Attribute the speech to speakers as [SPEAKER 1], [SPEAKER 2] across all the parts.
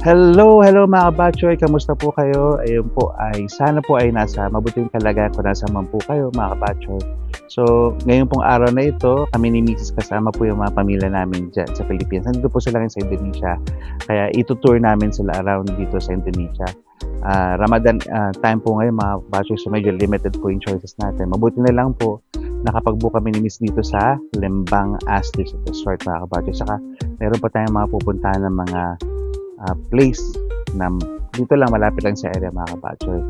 [SPEAKER 1] Hello mga kabatchoy, kamusta po kayo? Ayun po ay sana po ay nasa mabuting kalagayan kung nasa man po kayo mga kabatchoy. So, ngayon pong araw na ito, kami ni Mrs. kasama po yung mga pamilya namin dyan sa Pilipinas. Nandito po sila ngayon sa Indonesia. Kaya itutour namin sila around dito sa Indonesia. Ramadan time po ngayon mga kabatchoy, so medyo limited po yung choices natin. Mabuti na lang po nakapag-book kami ni Miss dito sa Lembang Astis Resort mga kabatchoy. Saka meron pa tayong mga pupuntahan ng mga place na dito lang, malapit lang sa area mga kabatchoy.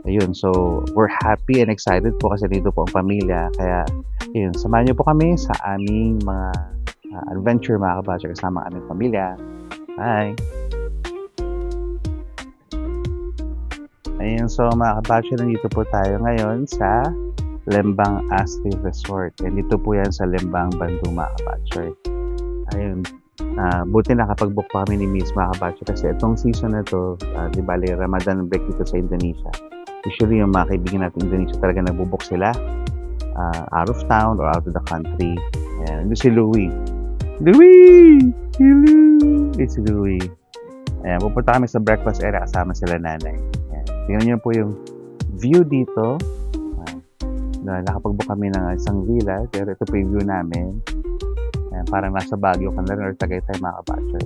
[SPEAKER 1] Ayun, so we're happy and excited po kasi dito po ang pamilya. Kaya, ayun, samahan niyo po kami sa aming mga adventure mga kabatchoy kasama ang aming pamilya. Bye! Ayun, so mga kabatchoy, nandito po tayo ngayon sa Lembang Asri Resort. And dito po yan sa Lembang, Bandung mga kabatchoy. Ayun, buti nakapag-book pa kami ni Miss mga kabatchoy kasi itong season na to, di bali Ramadan break dito sa Indonesia. Usually yung mga kaibigan natin Indonesia talaga nagbo-book sila out of town or out of the country. Ayan, ito si Louie. Louie! Hello! It's Louie. Ayan, pupunta kami sa breakfast area kasama sila nanay. Ayan, tingnan niyo po yung view dito. Nakapag-book kami ng isang villa, pero ito po yung view namin. Ayan, parang nasa Baguio ka na rin or Tagaytay mga kabatchoy.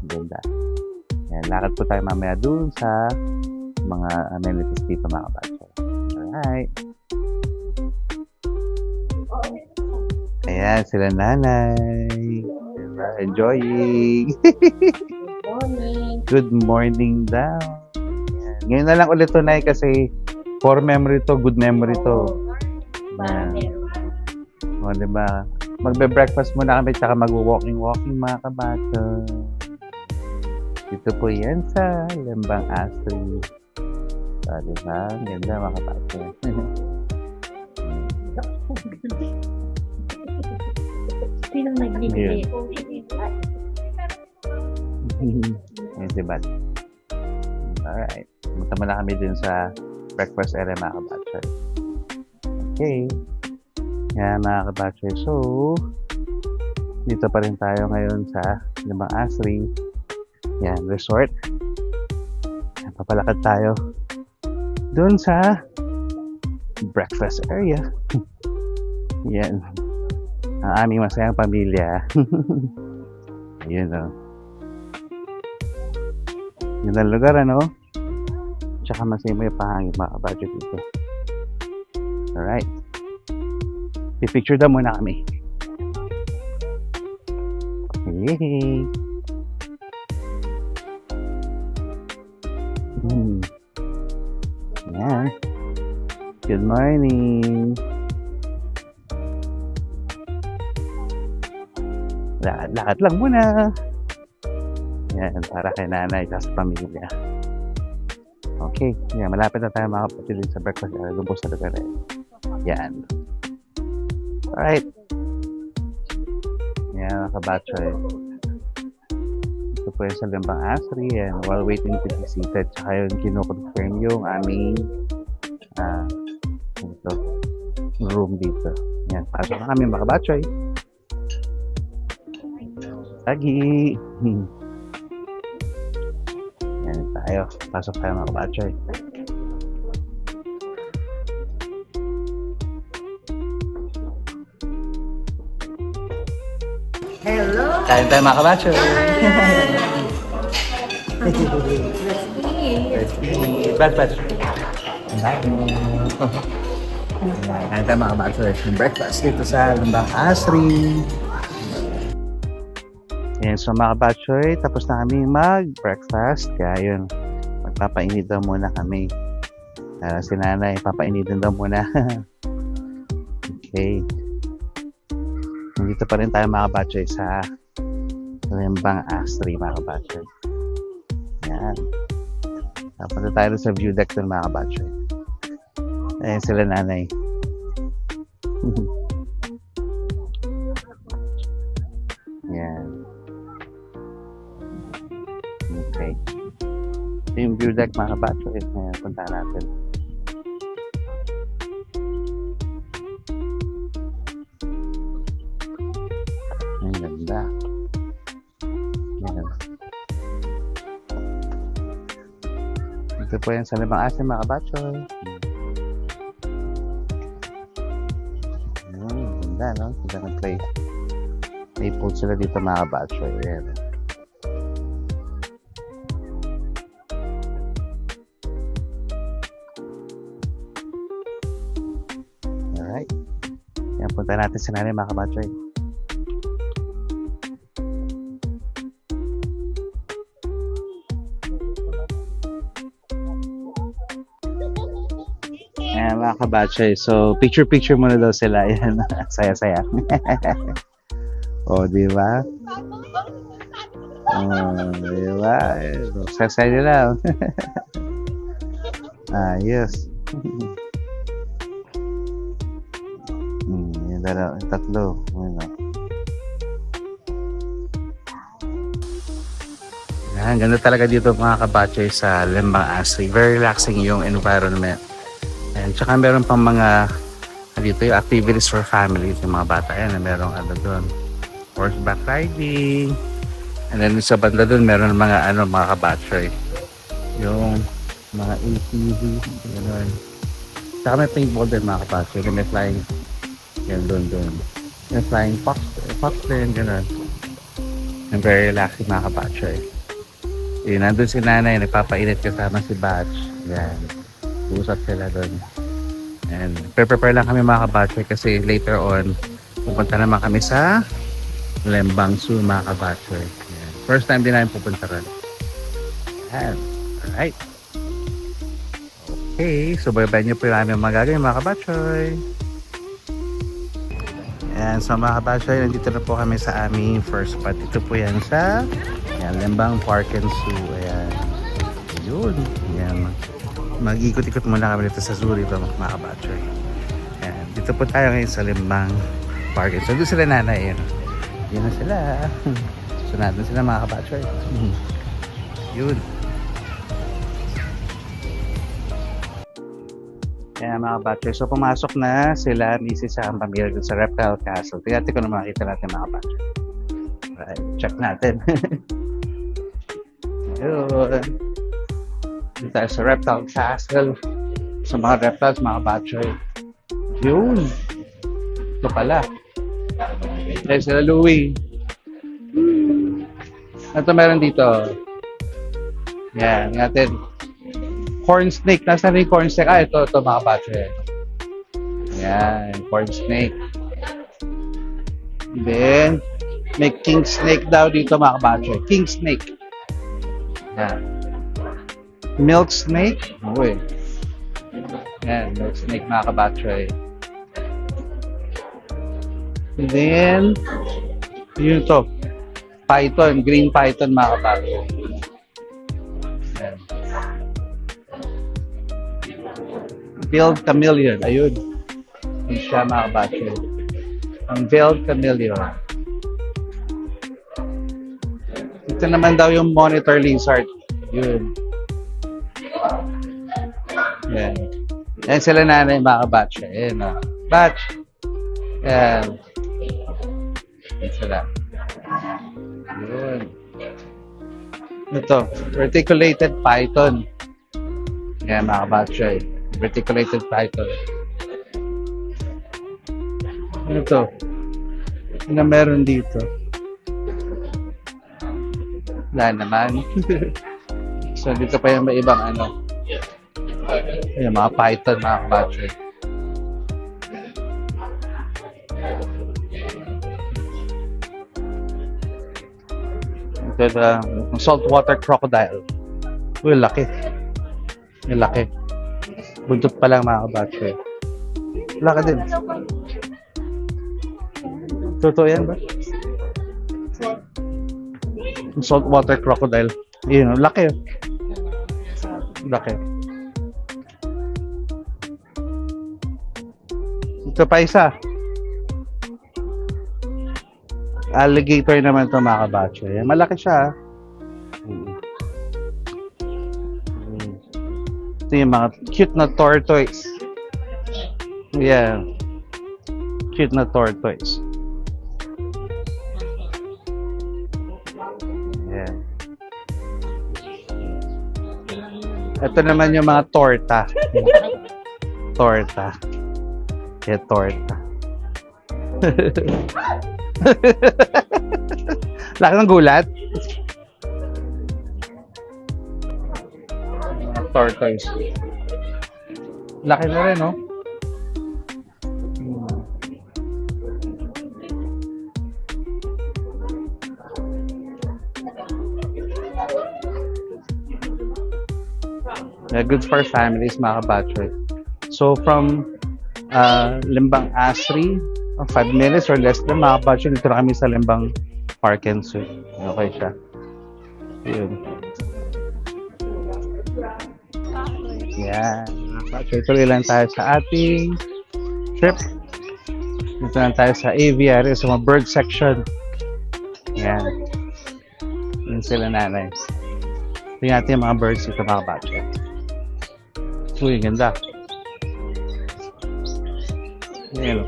[SPEAKER 1] Ganda. Ayan, lakad po tayo mamaya dun sa mga amenities dito mga kabatchoy. Alright. Ayan, sila nanay. Diba? Enjoying. Good morning daw. Ayan. Ngayon na lang ulit to, Nay, kasi for memory to, good memory to. Ayan. O, diba? Magbe-breakfast muna kami tsaka mag-walking mga kabatchoy. Dito po yan sa Lembang Asri. So, diba? Ganda mga kabatchoy.
[SPEAKER 2] Sinong nagbibigay?
[SPEAKER 1] Yan si Bat. Alright. Punta muna kami dun sa breakfast area mga kabatchoy. Okay. Yan mga kabatchoy. So, dito pa rin tayo ngayon sa Lembang Asri. Yan, resort. Yan, papalakad tayo doon sa breakfast area. Yan. Ang aming masayang pamilya. Ayun o. Gandang lugar ano? Tsaka masaya may pahangin mga kabatchoy dito. Alright. I-picture daw muna kami. Hey. Yeah. Good morning. Lakad lang muna. Yan, para kay nanay at sa pamilya. Okay. Yan, malapit na tayo mga kapatid sa breakfast. Doon po sa lugar eh. Yan. Alright. Yan, mga kabatchoy. Ito po yung sa Lembang Asri. And while waiting to be seated, tsaka yun kino-confirm yung aming room dito. Yan, pasok na kami mga kabatchoy. Lagi. Yan tayo. Pasok tayo mga kabatchoy.
[SPEAKER 2] Hello!
[SPEAKER 1] Kain tayo mga kabatchoy. Bad. Kain tayo mga kabatchoy. Breakfast dito sa Lembang Asri. Yan, so mga kabatchoy, tapos na kami mag-breakfast. Kaya yun, magpapainit daw muna kami. Si nanay, papainitin daw muna. Okay. Nandito pa rin tayo mga kabatchoy sa Lembang Asri mga kabatchoy. Yan. Napunta tayo sa view deck doon mga kabatchoy. Ayan sila nanay. Yan. Okay. Ito yung view deck mga kabatchoy. Ayan, punta natin. Ang ganda. Yan. Ito po yan sa Limbang Asin, mga kabatchoy. Ganda, no? Ganda ng place. May food sila dito, mga kabatchoy. Ayan. Alright. Yan, punta natin sa nanay, mga kabatchoy. Ayan, mga kabatchoy. So, picture-picture muna daw sila. Ayan, saya-saya. O, di ba? Di ba? Saya-saya nila. Ayos. Yung dalawa, yung tatlo. Ano. Yan, ganda talaga dito mga kabatchoy sa Limbang Asin. Very relaxing yung environment. And tsaka meron pang mga dito yung activities for families, yung mga bata yan. Merong ano doon, horseback riding. And then sa banda doon, meron mga mga kabatchoy. Yung mga ATV, gano'n. Tsaka may paintball din mga kabatchoy. May flying, yan doon. May flying fox din, gano'n. And very relaxing mga kabatchoy. Yun, nandun si nanay, nagpapainit kasama si Batch. Yan. Usap sila doon. And prepare lang kami mga kabatchoy kasi later on, pupunta naman kami sa Lembang Zoo mga kabatchoy. Yan. First time din namin pupunta ron. Yan. Alright. Okay, so bye-bye nyo po yung aming magagawin mga kabatchoy. Yan, so mga kabatchoy, nandito na po kami sa aming first spot. Ito po yan sa Lembang Park and Zoo. Ayan. Yun. Yan. Mag-ikot-ikot muna kami dito sa zoo dito mga kabatchoy. Ayan. Dito po tayo ngayon sa Lembang Park and Zoo. Doon sila nanay. Yan na sila. So natin sila mga kabatchoy. Yun. Ayan mga kabatchoy. So pumasok na sila, misis sa ang pamilya dito sa Reptile Castle. Tingnan ko na makita natin mga kabatchoy. Right. Check natin. Yun. Dito tayo sa Reptile Castle. Sa mga reptiles, mga kabatchoy. Yun. Ito pala. Dahil sila Louie. Ito meron dito. Yan. Natin. Corn snake. Nasaan rin corn snake? Ito mga kabatchoy. Yan. Corn snake. Then, may king snake daw dito mga kabatchoy. King snake. Yan. Milk snake. Uy. Yan. Milk snake mga kabatchoy. And then, yun to. Python. Green python mga kabatchoy. Yan. Veiled chameleon. Ayun. Yun siya mga kabatchoy. Ang veiled chameleon. Ito naman daw yung monitor lizard. Yun. Yan. Yan sila nanay mga kabatch. Ayan o. Batch. Yan. Yan sila. Yun. Ito. Reticulated python. Yan mga kabatch. Reticulated python. Ano to? Ano meron dito? Wala naman. So dito pa yung may ibang ano. Yung mga python, mga kabatchoy. Ito na saltwater crocodile. Uy, laki. Yung laki. Buntot pa lang mga kabatchoy. Laki din. Totoo yan ba? Saltwater crocodile. Yun, laki. Laki. Ito pa isa. Alligator naman ito mga kabatchoy. Malaki siya. Ito yung mga cute na tortoise. Yeah. Cute na tortoise. Yeah. Ito naman yung mga torta. Torta. Kaya torta. Laki ng gulat. Tortoise. Laki na rin, no? Yeah, good for families, mga kabatchoy. So, from Limbang Asri, 5 minutes or less than, mga kabatchoy, dito na kami sa Limbang Park and Suite. Okay siya. Yun. Yan. Mga kabatchoy, tuloy lang tayo sa ating trip. Dito lang tayo sa aviary, sa mga bird section. Yan. Yun sila nanay. Tingnan natin yung mga birds dito, mga kabatchoy. Uy, ganda. Ayan.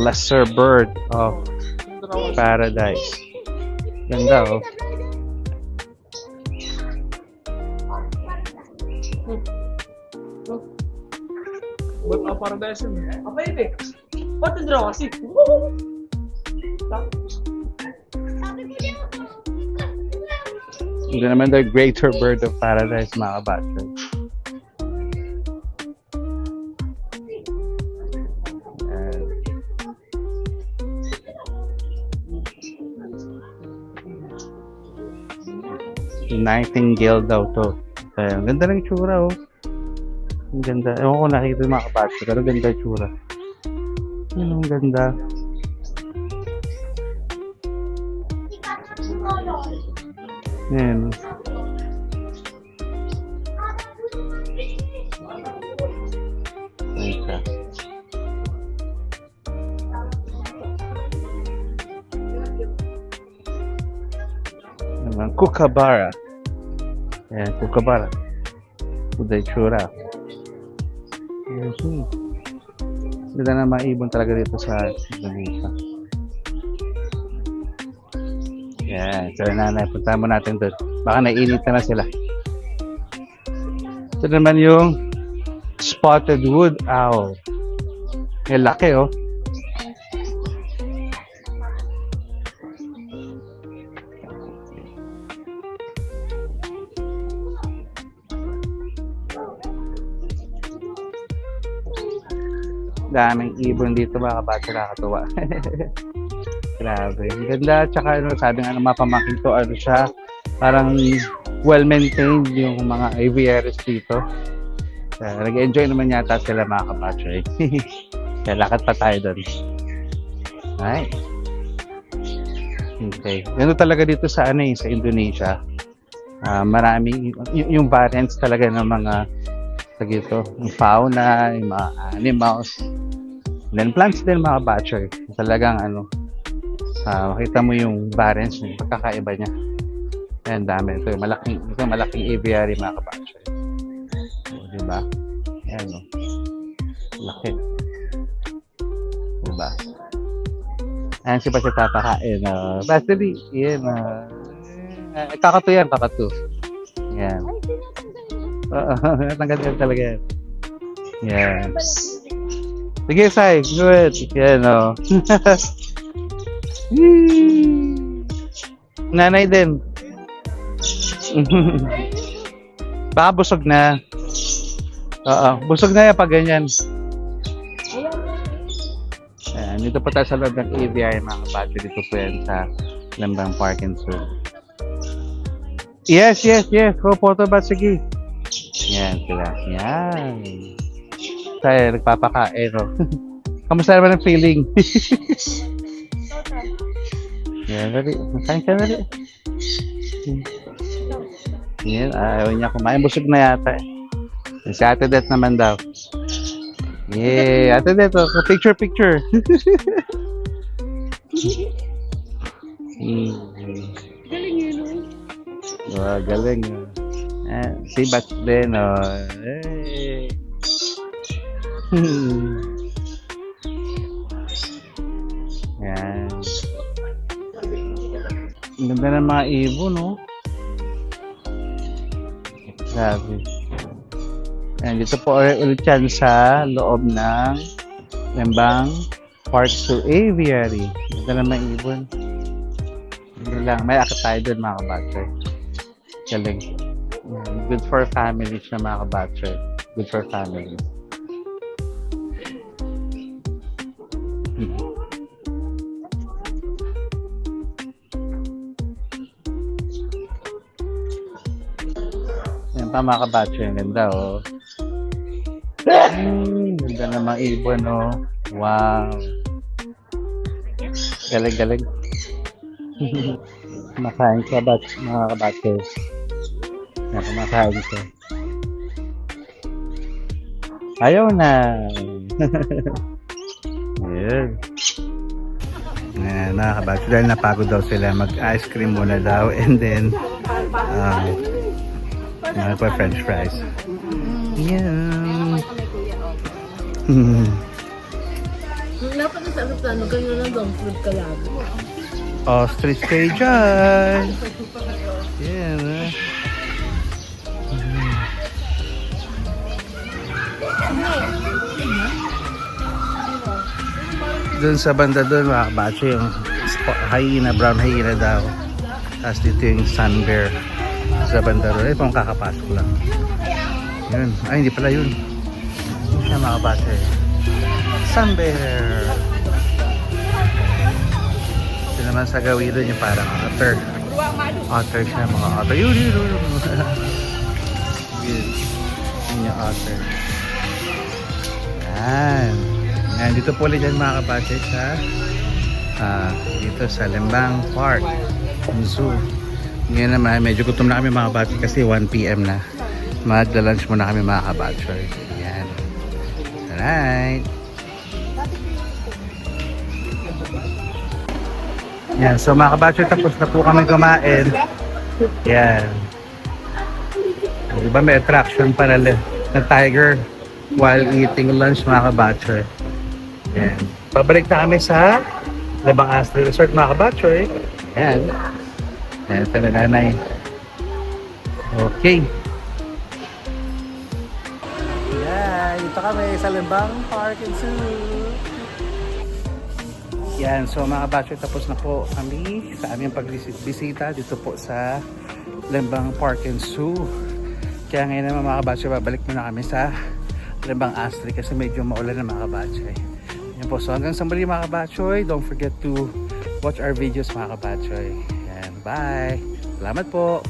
[SPEAKER 1] Lesser bird of paradise. Ganda, oh.
[SPEAKER 3] Bird of paradise yun. Apa yun eh? Ba't nandra kasi?
[SPEAKER 1] Ito naman the greater bird of paradise, mga kabatchoy. 'Nightingale daw to. Ang ganda ng tsura, oh. Ang ganda. Ewan ko nakikita yung mga kabatchoy, pero ganda yung tsura. Yun, ang ganda. Yan. Ika. Naman, kookaburra. Ayan, kookaburra. Uday tsura. Ganda na maibon talaga dito sa Indonesia. Yan, so nanay, punta mo natin doon. Baka nainit na sila. Ito naman yung spotted wood owl. Yung laki, oh. Daming ibon dito, mga kabatchoy, nakakatuwa. Grabe. Ganda, tsaka ano, sabi nga ng mga pamangkin ko, ano siya, parang well-maintained yung mga aviaries dito. Nag-enjoy naman yata sila, mga kabatchoy. Kaya lakad pa tayo doon. Right. Okay. Ano talaga dito sa ano sa Indonesia, marami, yung variants talaga ng mga dito, yung fauna, yung mga animals, and then plants din, mga kabatchoy. Talagang ano, makita mo yung variants, yung pagkakaiba niya. Ayan, dami. Ito yung malaking aviary, mga kabatchoy. Diba? Ayan, no? Laki. Diba? Ayan, siya pa siya papakain. Bastily, yan. Kakatu yan, kakatu. Ayan. Natanggal yan talaga yan. Yan. Sige, Sai. Good. Yan, o. Nanay din. Baka busog na. Busog na yan pag ganyan. Ayan, dito pa tayo sa loob ng AVI, mga kabatchoy. Dito po yan sa Limbang Park and Suite. Yes. Photo ba? Sige. Yan sila. Yan. Tayo, nagpapakain, no? Kamusta naman ang feeling? Yan, dali. Makain ka, dali. Yan, ayaw niya kumain. Busog na yata. Si Ate Det naman daw. Yeah, Ate Det, picture.
[SPEAKER 2] Galing yun, no?
[SPEAKER 1] Wow, galing. Si Bats din, oh. Hey. Yan. Ang ganda ng mga ibon, no? Grabe. Ayan, dito po ulit yan sa loob ng Lembang Park Zoo Aviary. Ito naman ibon. Hindi lang. May akit tayo doon mga kabatchoy. Galing. Ayan, good for families na mga kabatchoy. Good for families. Yan pa mga kabatchoy. Ang ganda oh. Ganda na mga ibon oh. Wow. Galing. Kumakain ka ba mga kabatchoy? Yan, kumakain ka. Ayaw na. Ayan. Ayan, mga kabatchoy. Dahil napagod daw sila. Mag-ice cream muna daw. And then, pa french fries. Yan.
[SPEAKER 2] Dapat na sa plano kayo na long fruit ka lagi.
[SPEAKER 1] Ostrich kayo dyan. Yan. Doon sa banda doon mga kabatchoy, yung hyena, brown hyena daw. Tapos dito yung sun bear sa banda doon. Ito ang kakapasok lang. Yun. Ay, hindi pala yun. Hindi siya mga kabatchoy. Sun bear. Ito naman sa gawin doon yung parang otter. Otter siya, mga otter. Yun. Yun yung otter. Yan. Yan, dito po ulit yan mga kabatchoy sa dito sa Lembang Park Zoo. Ngayon naman, medyo gutom na kami mga kabatchoy kasi 1 PM na. Magla-lunch muna kami mga kabatchoy. Yan. Alright. Yan, so mga kabatchoy, tapos na po kami kumain. Yan. Diba may attraction para na tiger while eating lunch mga kabatchoy. Yan. Pabalik na kami sa Lembang Astro Resort mga kabatchoy. Yan. Yan, ito na nanay. Okay. Yan, ito kami sa Lembang Park and Zoo. Yan, so mga kabatchoy, tapos na po kami sa aming pagbisita dito po sa Lembang Park and Zoo. Kaya ngayon naman mga kabatchoy, babalik muna kami sa Lembang Astri kasi medyo maulan na mga kabatchoy. Yan po, so hanggang sa muli mga kabatchoy, don't forget to watch our videos mga kabatchoy. Yan, bye! Salamat po!